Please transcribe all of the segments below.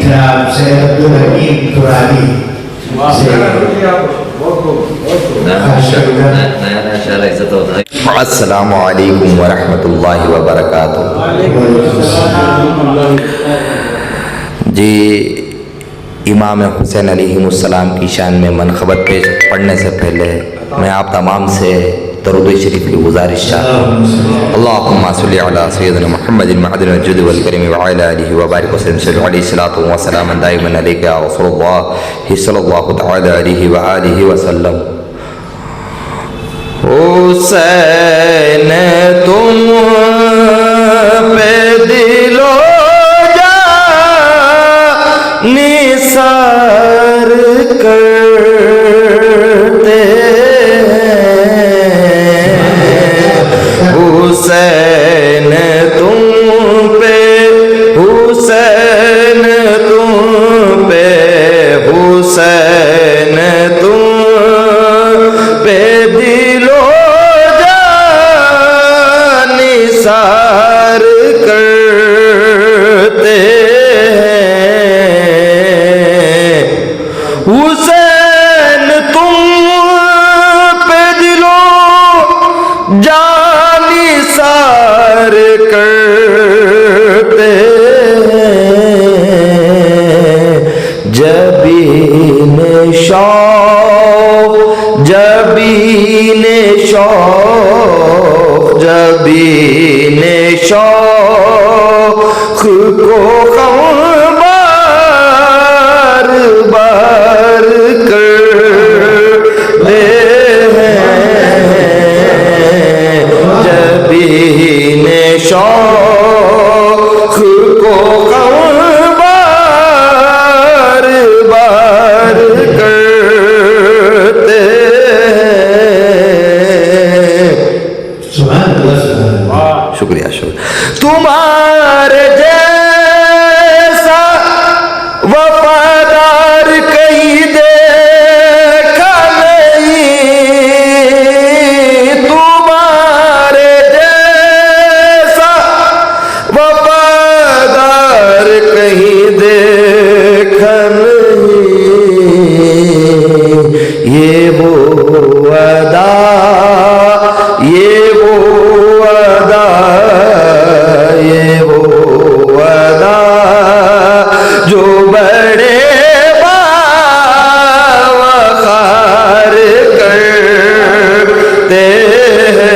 جناب سید عبدالحکیم ترابی السلام علیکم ورحمۃ اللہ وبرکاتہ۔ جی، امام حسین علیہ السلام کی شان میں منقبت پیش پڑھنے سے پہلے میں آپ تمام سے درود شریف کی گزارش چاہتا ہوں۔ اللہم صلی علی سیدنا محمد المعدن الجود والکریم وعلی آلہ وبارک وسلم صلی علیہ الصلاۃ والسلام دائما علیک یا رسول اللہ صلی اللہ تعالی علیہ وآلہ وسلم۔ حسین تم پہ دل و جان نثار کرتے حسین تم پہ، حسین تم پہ، حسین تم پہ دل و جان نثار کرتے حسین تم پہ دل و جان نثار کرتے جبین شوق، جبین شوق، جبین شوق کو غم بار بار کرتے جبین شوق کو غم بار بار کرتے سبحان اللہ سبحان اللہ۔ شکریہ شکریہ۔ تمہارے جیسا وفادار کہیں دیکھا نہیں، تمہارے جیسا وفادار کہیں دیکھا نہیں، یہ وہ ادا، یہ وہ ادا، یہ وہ ادا جو بڑے باوقار کرتے ہیں،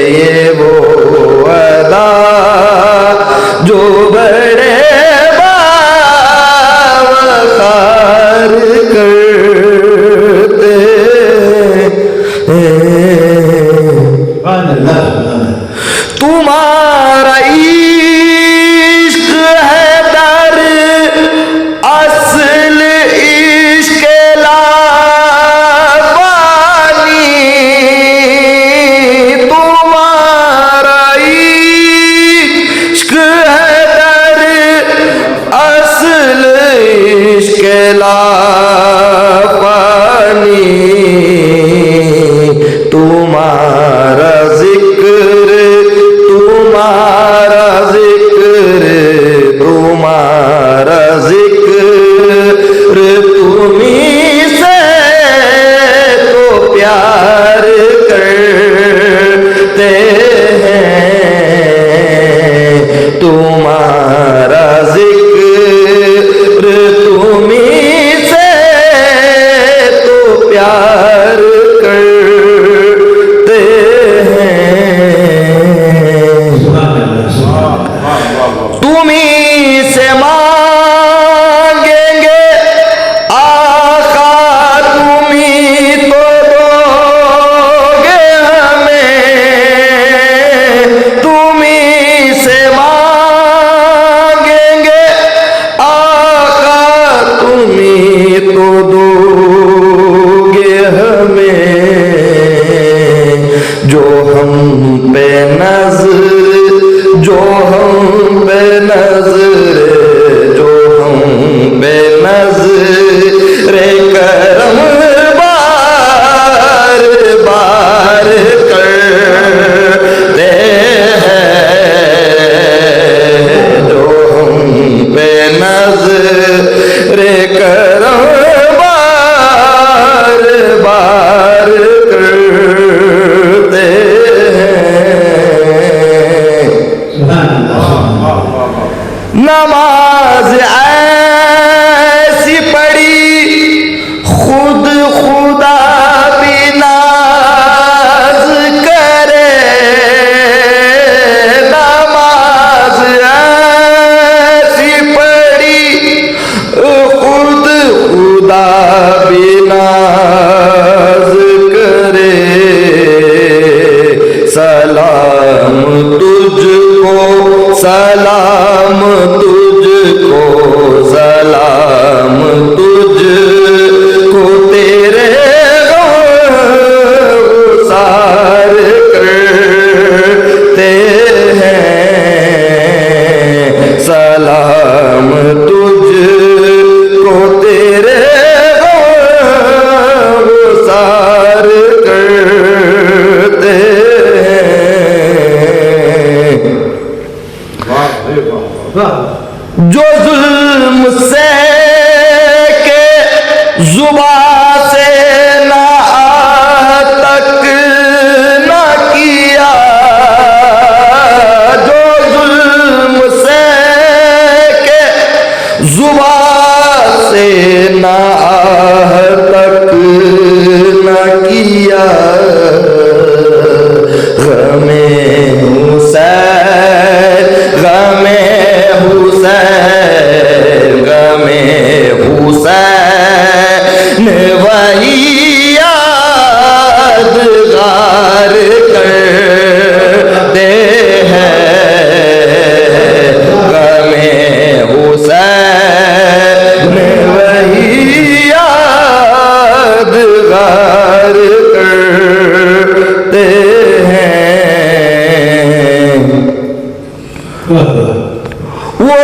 یہ وہ ادا جو بڑے باوقار کرتے ہیں۔ سبحان اللہ سبحان اللہ۔ تمہارا عشق ہے در اصل عشق لاوانی، تمہارا عشق ہے در اصل عشق لاوانی، تمہارا ذکر، تمہارا ذکر، تمہارا ذکر تمہیں سے تو پیار کرتے ہیں، تمہارا ذکر تمہیں نظر کرم بار بار کرتے ہیں نماز ایسی پڑھی خود خدا بھی ناز کرے نماز ایسی پڑھی خود خدا بھی ناز کرے سلام تجھ کو سلام تجھ کو سلام تجھ کو تیرے غسار کرتے ہیں سلام تجھ کو تیرے غسار کرتے جو ظلم سے کہ زباں سے نہ تک نہ کیا جو ظلم سے کہ زباں سے نہ تک نہ کیا غم حسین غم حسین غم حسین وہی یادگار کرتے ہیں غم حسین وہی یادگار کرتے ہیں وہ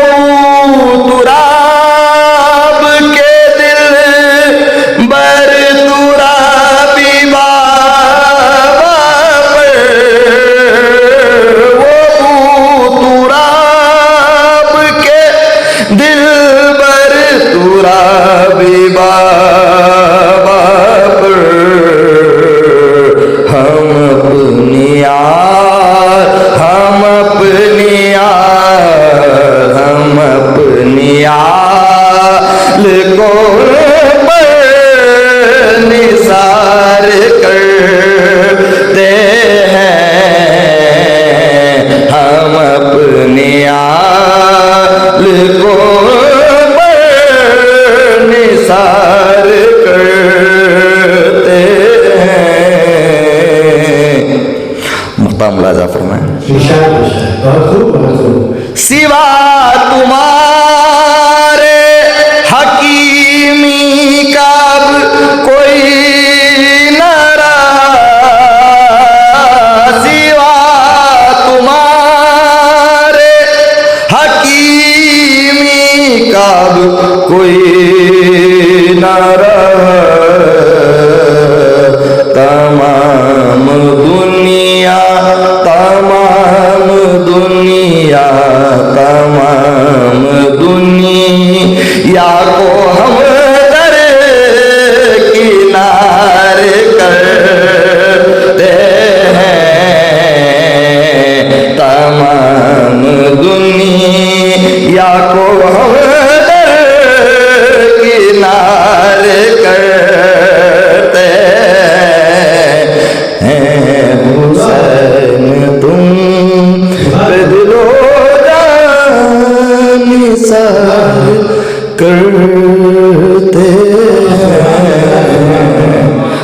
تراب کے دل بر ترابی بابا پر وہ تراب کے دل بر ترابی بابا پر ہم اپنی آل کو پر نثار کرتے ہیں ہم اپنی آل کو پر نثار کرتے ہیں مختار ملاحظہ فرمائیں سوا تمہارے حکیمی کا اب کوئی نہ رہا سوا تمہارے حکیمی کا اب کوئی نہ رہا تمام دنیا تمام دنیا تمام دنیا کو ہم در کنار کرتے ہیں تمام دنیا کو ہم در کنار کرتے ہیں حسین تم بدل و جان نثار کرتے ہیں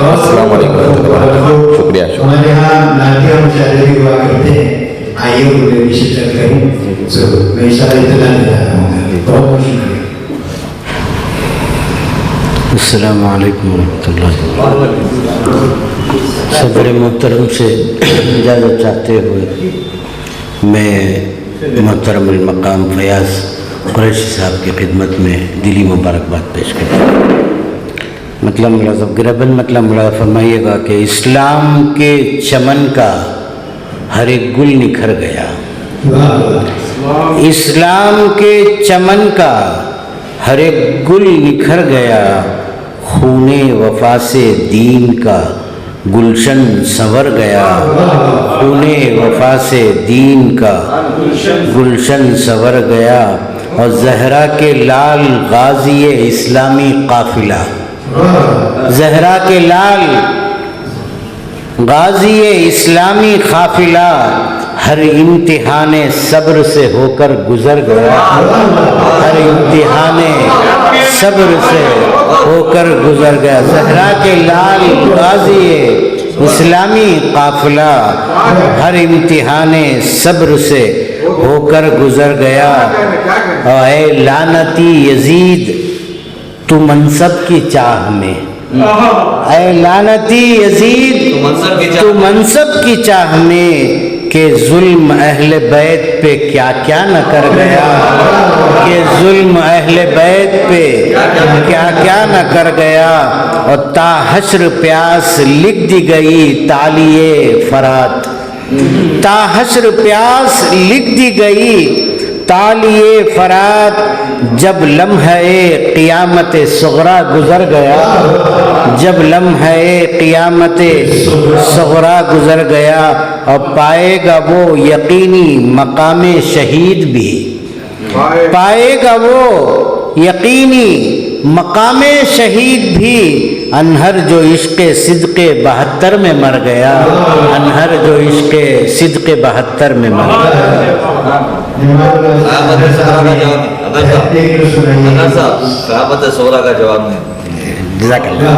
السلام علیکم شکریہ ہمارے یہاں نعتیہ مشاعرے بھی ہوا کرتے ہیں آئیے ان میں بھی شرکت کریں میں اشارہ اطلاع دے رہا ہوں بہت بہت شکریہ السلام علیکم ورحمۃ اللہ صدر محترم سے اجازت چاہتے ہوئے میں محترم المقام فیاض قریشی صاحب کی خدمت میں دلی مبارکباد پیش کرتا ہوں مطلب ملاحظہ گربن مطلب ملاحظہ فرمائیے گا کہ اسلام کے چمن کا ہر ایک گل نکھر گیا اسلام کے چمن کا ہر ایک گل نکھر گیا، خونے وفا سے دین کا گلشن سنور گیا، خونے وفا سے دین کا گلشن سنور گیا، اور زہرا کے لال غازی اسلامی قافلہ، زہرا کے لال غازی اسلامی قافلہ ہر امتحان صبر سے ہو کر گزر گیا، ہر امتحان صبر سے ہو کر گزر گیا، زہرا کے لال غازی اسلامی قافلہ ہر امتحان صبر سے ہو کر گزر گیا، اور اے لعنتی یزید تو منصب کی چاہ میں، اے لعنتی یزید تو منصب کی چاہ میں، کہ ظلم اہل بیت پہ کیا کیا نہ کر گیا، کہ ظلم اہل بیت پہ کیا کیا نہ کر گیا، اور تا حشر پیاس لکھ دی گئی تالیے فرات، تا حشر پیاس لکھ دی گئی تالیے فرات، جب لمحہ قیامت صغریٰ گزر گیا، جب لمحہ قیامت صغریٰ گزر گیا، اور پائے گا وہ یقینی مقام شہید بھی، پائے گا وہ یقینی مقام شہید بھی، انہر جو عشق صدق 72 میں مر گیا، انہر جو عشق صدق 72 میں مر گیا۔ صحابت صغریٰ کا جواب نہیں۔ جزاک اللہ۔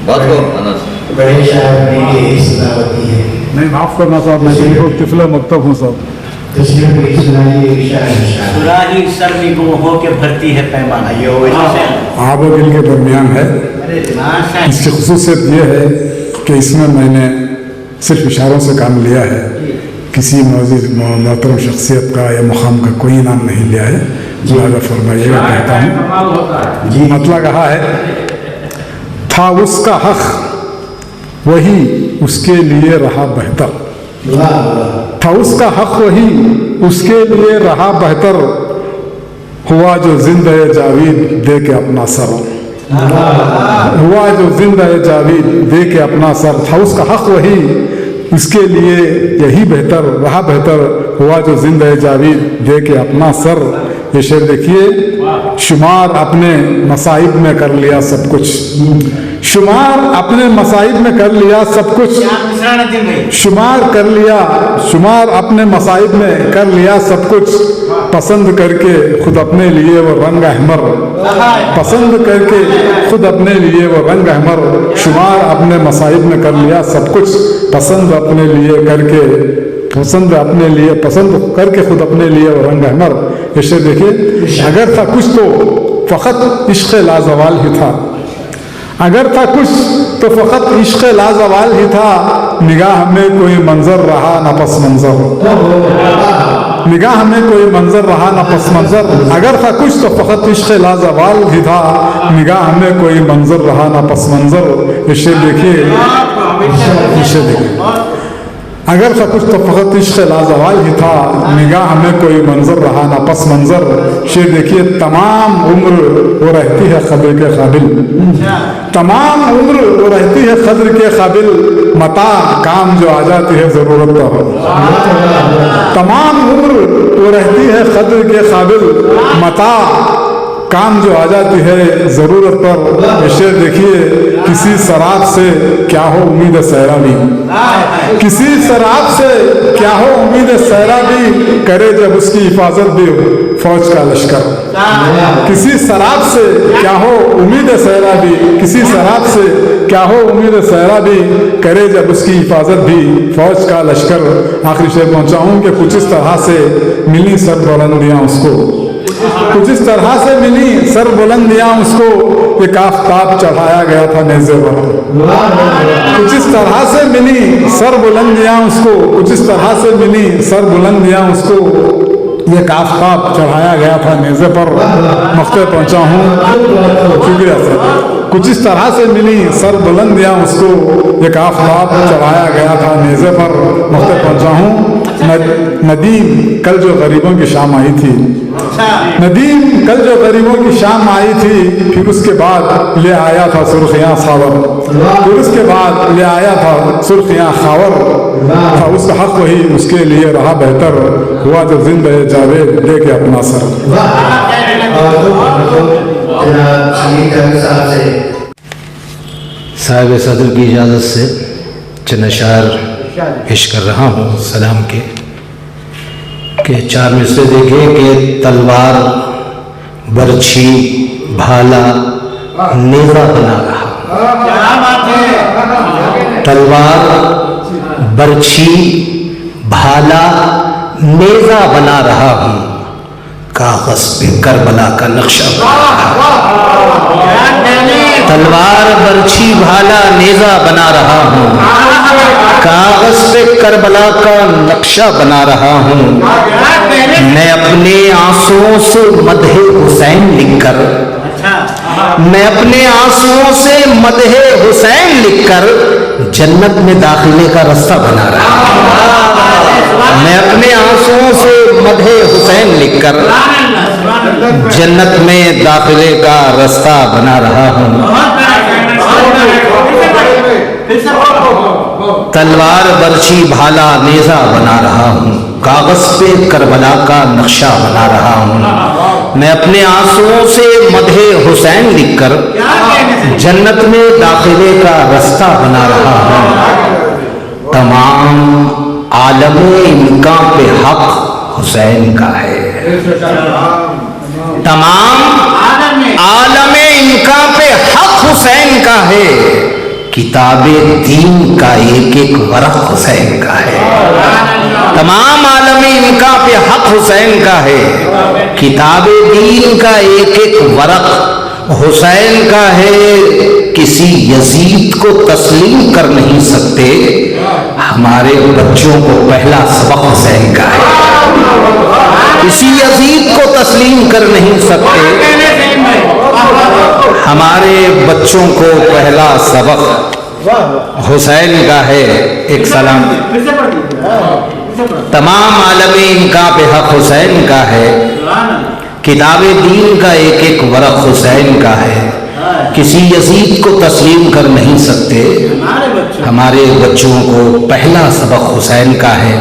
بات کو انس بڑے شاعر نے یہ سناوتی ہے، نہیں معاف کرنا صاحب، میں بالکل طفل مکتب ہوں صاحب۔ تسلیم کی سنائیے شاعر سراہی سر نگوہوں کے بھرتی ہے پیمانہ، یہ وہ آب و گل کے درمیان ہے۔ اس کی خصوصیت یہ ہے کہ اس میں میں نے صرف اشاروں سے کام لیا ہے، کسی محترم شخصیت کا یا مقام کا کوئی نام نہیں لیا ہے، لہٰذا فرمائیے گا کہتا ہوں۔ جی مطلب کہا ہے، تھا اس کا حق وہی اس کے لیے رہا بہتر، تھا اس کا حق وہی اس کے لیے رہا بہتر، ہوا جو زندہ جاوید دے کے اپنا سر، ہوا جو زندہ جاوید دے کے اپنا سر، تھا اس کا حق وہی اس کے لیے یہی بہتر رہا بہتر، ہوا جو زندہ جاوید دے کے اپنا سر۔ یہ شعر دیکھیے، شمار اپنے مصائب میں کر لیا سب کچھ، شمار اپنے مصائب میں کر لیا سب کچھ، شمار کر لیا، شمار اپنے مصائب میں کر لیا سب کچھ، پسند کر کے خود اپنے لیے وہ رنگ احمر، پسند کر کے خود اپنے لیے وہ رنگ احمر، شمار اپنے مصائب میں کر لیا سب کچھ، پسند اپنے لیے کر کے پسند اپنے لیے پسند کر کے خود اپنے لیے وہ رنگ احمر۔ یہ شعر دیکھیے، اگر تھا کچھ تو فقط عشق لازوال ہی تھا، اگر تھا کچھ تو فقط عشق لازوال ہی تھا، نگاہ میں کوئی منظر رہا نہ پس منظر، نگاہ میں کوئی منظر رہا نہ پس منظر، اگر تھا کچھ تو فقط عشق لازوال ہی تھا، نگاہ میں کوئی منظر رہا نہ پس منظر۔ یہ شعر دیکھیے، یہ شعر دیکھیے، اگر تھا کچھ تو فقط عشق لازوال ہی تھا، نگاہ میں کوئی منظر رہا نہ پس منظر۔ شعر دیکھیے، تمام عمر وہ رہتی ہے قدر کے قابل، تمام عمر وہ رہتی ہے قدر کے قابل، متا کام جو آ جاتی ہے ضرورت کا ہو، تمام عمر وہ رہتی ہے قدر کے قابل، متا کام جو آ جاتی ہے ضرورت پر۔ یہ شعر دیکھیے، کسی سراب سے کیا ہو امید سیرابی، کسی سراب سے کیا ہو امید سیرابی، کرے جب اس کی حفاظت بھی فوج کا لشکر، کسی سراب سے کیا ہو امید سیرابی، کسی سراب سے کیا ہو امید سیرابی، کرے جب اس کی حفاظت بھی فوج کا لشکر۔ آخری شعر پہنچاؤں کہ کچھ اس طرح سے ملی سر بلندیاں اس کو، کچھ اس طرح سے ملی سر بلندیاں اس کو، ایک آفتاب چڑھایا گیا تھا نیزے پر، کچھ اس طرح سے ملی سر بلندیاں اس کو، کچھ اس طرح سے ملی سر بلندیاں اس کو، ایک آفتاب چڑھایا گیا تھا نیزے پر، مقتے پہنچا ہوں، شکریہ سر۔ کچھ اس طرح سے ملی سر بلندیاں اس کو، ایک آفتاب چڑھایا گیا تھا نیزے پر، مقتے پہنچا ہوں۔ ندیم کل جو غریبوں کی شام آئی تھی، ندیم کل جو غریبوں کی شام آئی تھی، پھر اس کے بعد لے آیا تھا سرخیاں خاور، پھر اس کے بعد لے آیا تھا سرخیاں خاور، تھا اس کا حق وہی اس کے لیے رہا بہتر، ہوا جو زندہ جاوید دے کے اپنا سر۔ صاحب صدر کی اجازت سے چند اشعار پیش کر رہا ہوں سلام کے، کہ 4 مصرے دیکھیں کہ تلوار برچھی بھالا نیزہ بنا رہا، تلوار برچھی بھالا نیزہ بنا رہا ہوں، کاغذ پہ کربلا کا نقشہ بنا رہا ہوں، تلوار برچھی بھالا نیزہ بنا رہا ہوں، کاغذ پہ کربلا کا نقشہ بنا رہا ہوں، میں اپنے آنسوؤں سے مدح حسین لکھ کر، میں اپنے آنسوؤں سے مدح حسین لکھ کر جنت میں داخلے کا رستہ بنا رہا ہوں، میں اپنے آنسوؤں سے مدح حسین لکھ کر جنت میں داخلے کا رستہ بنا رہا ہوں، تلوار برچھی بھالا نیزہ بنا رہا ہوں، کاغذ پہ کربلا کا نقشہ بنا رہا ہوں، میں اپنے آنسوؤں سے مدح حسین لکھ کر جنت میں داخلے کا رستہ بنا رہا ہوں، تمام عالم امکان پہ حق حسین کا ہے، تمام عالم امکان پہ حق حسین کا ہے، کتاب دین کا ایک ایک ورق حسین کا ہے، تمام عالم امکان پہ حق حسین کا ہے، کتاب دین کا ایک ایک ورق حسین کا ہے، کسی یزید کو تسلیم کر نہیں سکتے، ہمارے بچوں کو پہلا سبق حسین کا ہے، کسی یزید کو تسلیم کر نہیں سکتے، ہمارے بچوں کو پہلا سبق حسین کا ہے۔ ایک سلام، تمام عالم امکان پہ حق حسین کا ہے، کتاب دین کا ایک ایک ورق حسین کا ہے، کسی یزید کو تسلیم کر نہیں سکتے، ہمارے بچوں کو پہلا سبق حسین کا ہے۔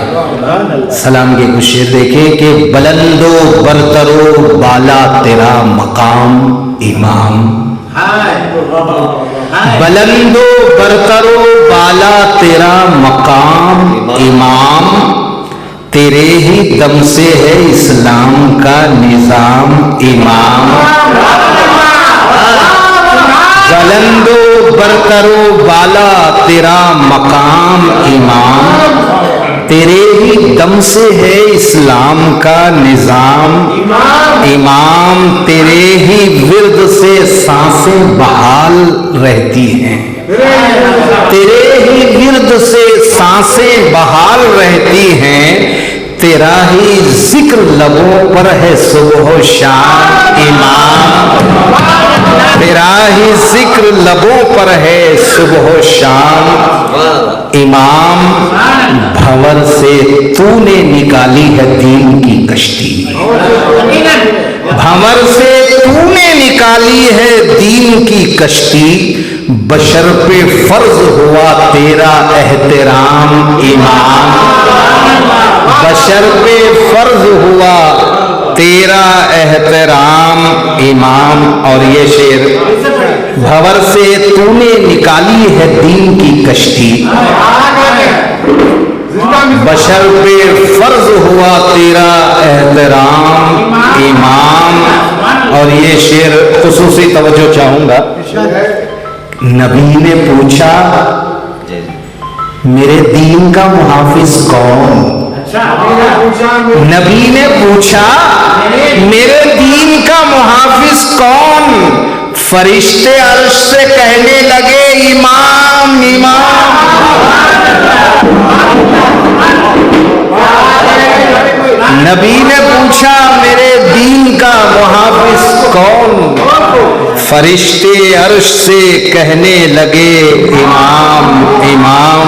سلام کے کچھ شعر دیکھیں کہ بلند و برتر و بالا تیرا مقام امام، بلند و برتر و بالا تیرا مقام امام، تیرے ہی دم سے ہے اسلام کا نظام امام، بلند و برتر و بالا تیرا مقام امام، تیرے ہی دم سے ہے اسلام کا نظام امام، تیرے ہی ورد سے سانسیں بحال رہتی ہیں، تیرے ہی ورد سے سانسیں بحال رہتی ہیں، تیرا ہی ذکر لبوں پر ہے صبح و شام امام، تیرا ہی ذکر لبوں پر ہے صبح و شام امام، بھنور سے تو نے نکالی ہے دین کی کشتی، بھنور سے تو نے نکالی ہے دین کی کشتی، بشر پہ فرض ہوا تیرا احترام امام، بشر پہ فرض ہوا تیرا احترام امام۔ اور یہ شعر، بھنور سے تو نے نکالی ہے دین کی کشتی، بشر پہ فرض ہوا تیرا احترام امام۔ اور یہ شعر خصوصی توجہ چاہوں گا، نبی نے پوچھا میرے دین کا محافظ کون، نبی نے پوچھا میرے دین کا محافظ کون، فرشتے عرش سے کہنے لگے امام امام، نبی نے پوچھا میرے دین کا محافظ کون، فرشتے عرش سے کہنے لگے امام امام،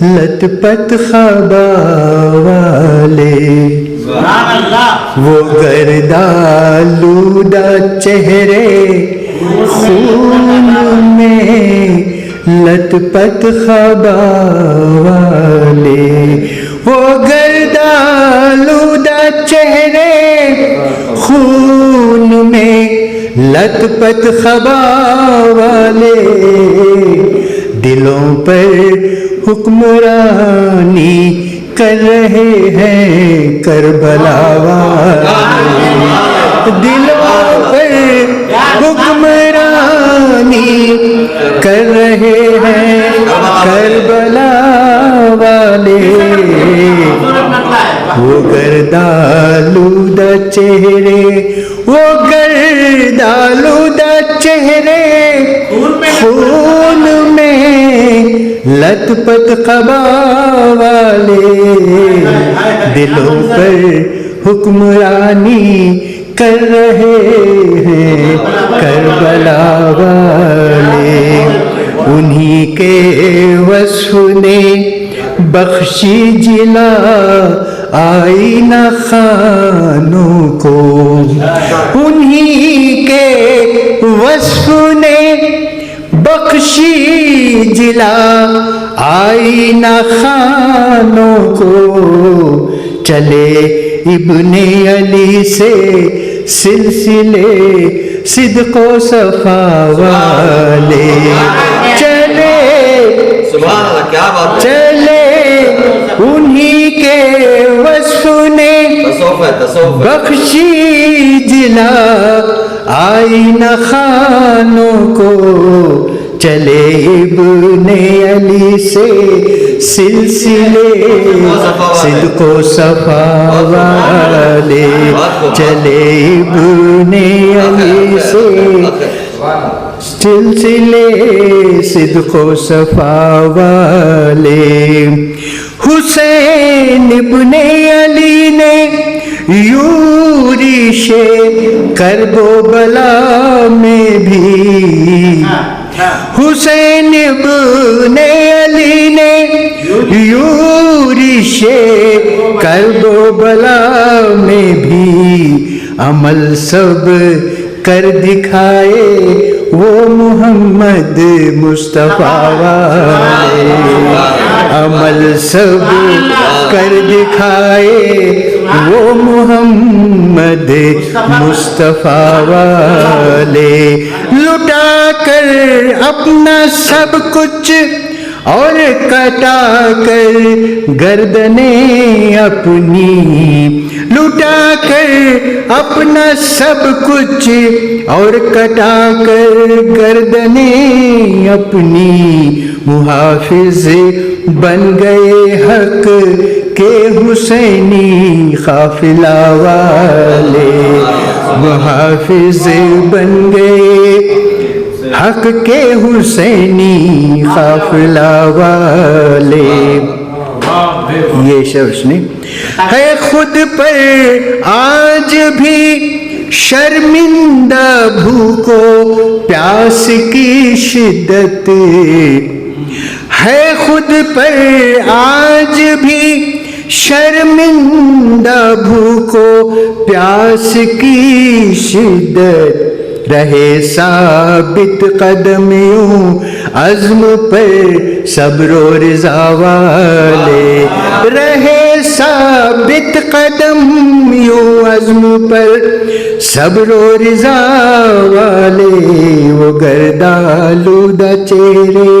لت پت خبا والے سبحان اللہ. وہ گردآلودہ چہرے خون میں لت پت خبا والے، وہ گردآلودہ چہرے خون میں لت پت خبا والے، دلوں پر حکمرانی کر رہے ہیں کربلا والے، دلوں پر حکمرانی کر رہے ہیں کربلا والے، وہ گردآلودہ چہرے، وہ گردآلودہ چہرے خون میں لت پت قبا والے، دلوں پر حکمرانی کر رہے ہیں کربلا والے، انہی کے وصف نے بخشی جلا آئینہ خانوں کو، انہی کے وصف نے بخشی جلا آئینہ خانوں کو، چلے ابن علی سے سلسلے صدق و صفا والے، چلے سبحان اللہ، کیا بات ہے. چلے انہی کے وصف نے تصوف ہے، تصوف ہے. بخشی جلا آئینہ خانوں کو، چلے ابن علی سے سلسلے صدق و صفا والے، چلے ابن علی سے سلسلے صدق و صفا والے، حسین ابن علی نے یورش کرب و بلا میں بھی، حسین ابن علی نے یورش کرب و بلا میں بھی عمل سب کر دکھائے وہ محمد مصطفیٰ والے، عمل سب کر دکھائے وہ محمد مصطفیٰ والے، لٹا کر اپنا سب کچھ اور کٹا کر گردنیں اپنی، لٹا کر اپنا سب کچھ اور کٹا کر گردنیں اپنی، محافظ بن گئے حق کے حسینی قافلہ والے، محافظ بن گئے حق کے حسینی قافلہ والے۔ یہ شخص نے ہے خود پر آج بھی شرمندہ بھوکو پیاس کی شدت، ہے خود پر آج بھی شرمندہ بھوکو پیاس کی شدت، رہے ثابت قدم یوں عزم پر صبر و رضا والے، رہے ثابت قدم یوں عزم پر صبر و رضا والے، وہ گردآلودہ چہرے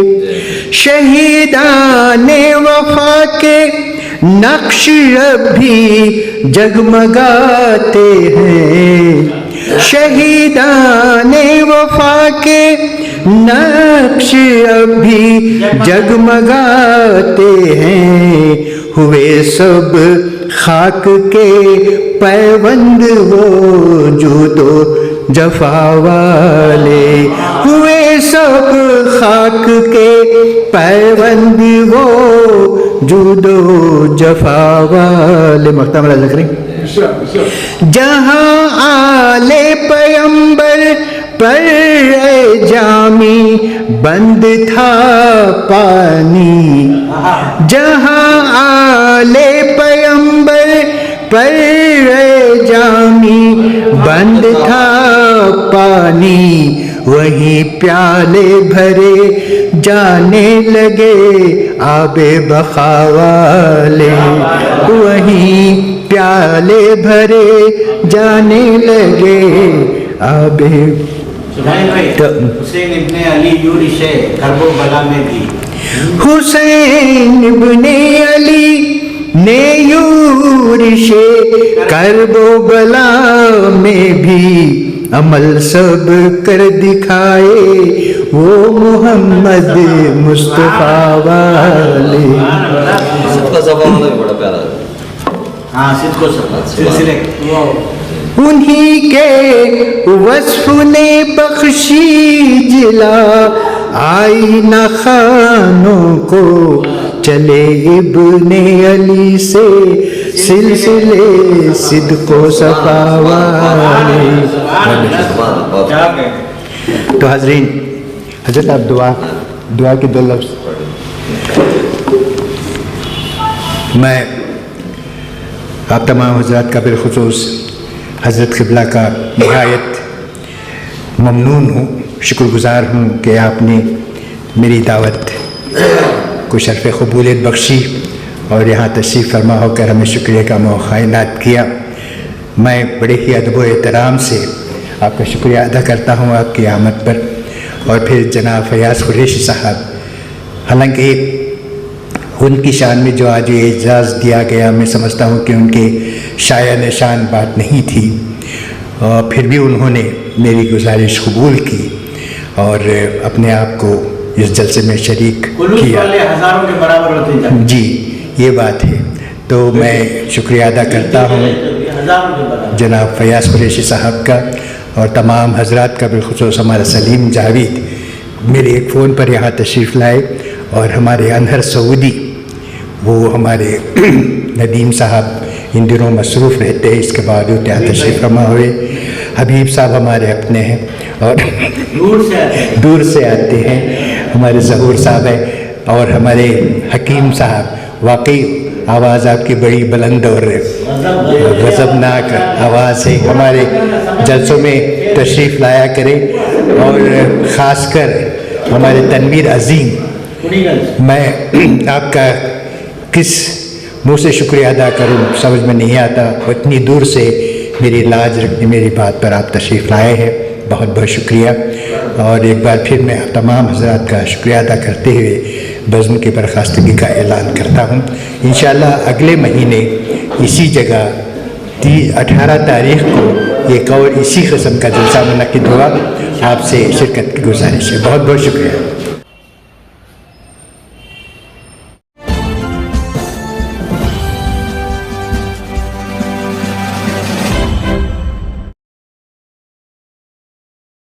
شہیدان وفا کے نقش اب بھی جگمگاتے ہیں، شہیدان وفا کے نقش اب بھی جگمگاتے ہیں، ہوئے سب خاک کے پیوند وہ جود و جفا والے، ہوئے سب خاک کے پیوند وہ جود و جفا والے۔ مختم راز ذکری جہاں آل پیمبر پر اے جامی بند تھا پانی، جہاں آلے پیمبر پر جامی بند تھا پانی، وہیں پیالے بھرے جانے لگے آب بقا والے، وہیں پیالے بھرے جانے لگے آب حسین ابن علی یورش کرب و بلا میں بھی، حسین ابن علی نے یورش کرب و بلا میں بھی عمل سب کر دکھائے وہ محمد مصطفیٰ والے۔ صدق کا زبان بھی بڑا پیارا ہے۔ ہاں صدق و سلسلے انہی کے وصف نے بخشی جلا آئینہ خانوں کو، چلے ابن علی سے سلسلے صدق و صفا والے۔ تو حضرین، حضرت آپ دعا کے دو لفظ۔ میں آپ تمام حضرات کا بالخصوص حضرت قبلہ کا نہایت ممنون ہوں، شکر گزار ہوں کہ آپ نے میری دعوت کو شرف قبولیت بخشی اور یہاں تشریف فرما ہو کر ہمیں شکریہ کا موقع عنایت کیا۔ میں بڑے ہی ادب و احترام سے آپ کا شکریہ ادا کرتا ہوں آپ کی آمد پر۔ اور پھر جناب فیاض قریشی صاحب، حالانکہ ان کی شان میں جو آج یہ اعزاز دیا گیا، میں سمجھتا ہوں کہ ان کے شایع نشان بات نہیں تھی، اور پھر بھی انہوں نے میری گزارش قبول کی اور اپنے آپ کو اس جلسے میں شریک کیا۔ ہزاروں کے برابر ہوتے ہیں جی، یہ بات ہے۔ تو میں شکریہ ادا کرتا ہوں جناب فیاض قریشی صاحب کا اور تمام حضرات کا، بالخصوص ہمارا سلیم جاوید میرے ایک فون پر یہاں تشریف لائے، اور ہمارے انہر سعودی، وہ ہمارے ندیم صاحب ان دنوں مصروف رہتے ہیں، اس کے باوجود یہاں تشریف فرما ہوئے۔ حبیب صاحب ہمارے اپنے ہیں اور دور سے آتے ہیں، ہمارے ظہور صاحب ہیں، اور ہمارے حکیم صاحب، واقعی آواز آپ کی بڑی بلند اور غضبناک آواز ہے، ہمارے جلسوں میں تشریف لایا کریں، اور خاص کر ہمارے تنویر عظیم، میں آپ کا کس منہ سے شکریہ ادا کروں سمجھ میں نہیں آتا، اتنی دور سے میری لاج رکھنے میری بات پر آپ تشریف لائے ہیں، بہت بہت شکریہ۔ اور ایک بار پھر میں تمام حضرات کا شکریہ ادا کرتے ہوئے بزم کی برخاستگی کا اعلان کرتا ہوں۔ انشاءاللہ اگلے مہینے اسی جگہ 18 تاریخ کو ایک اور اسی قسم کا جلسہ منعقد ہوا۔ آپ سے شرکت کی گزارش ہے، بہت بہت شکریہ۔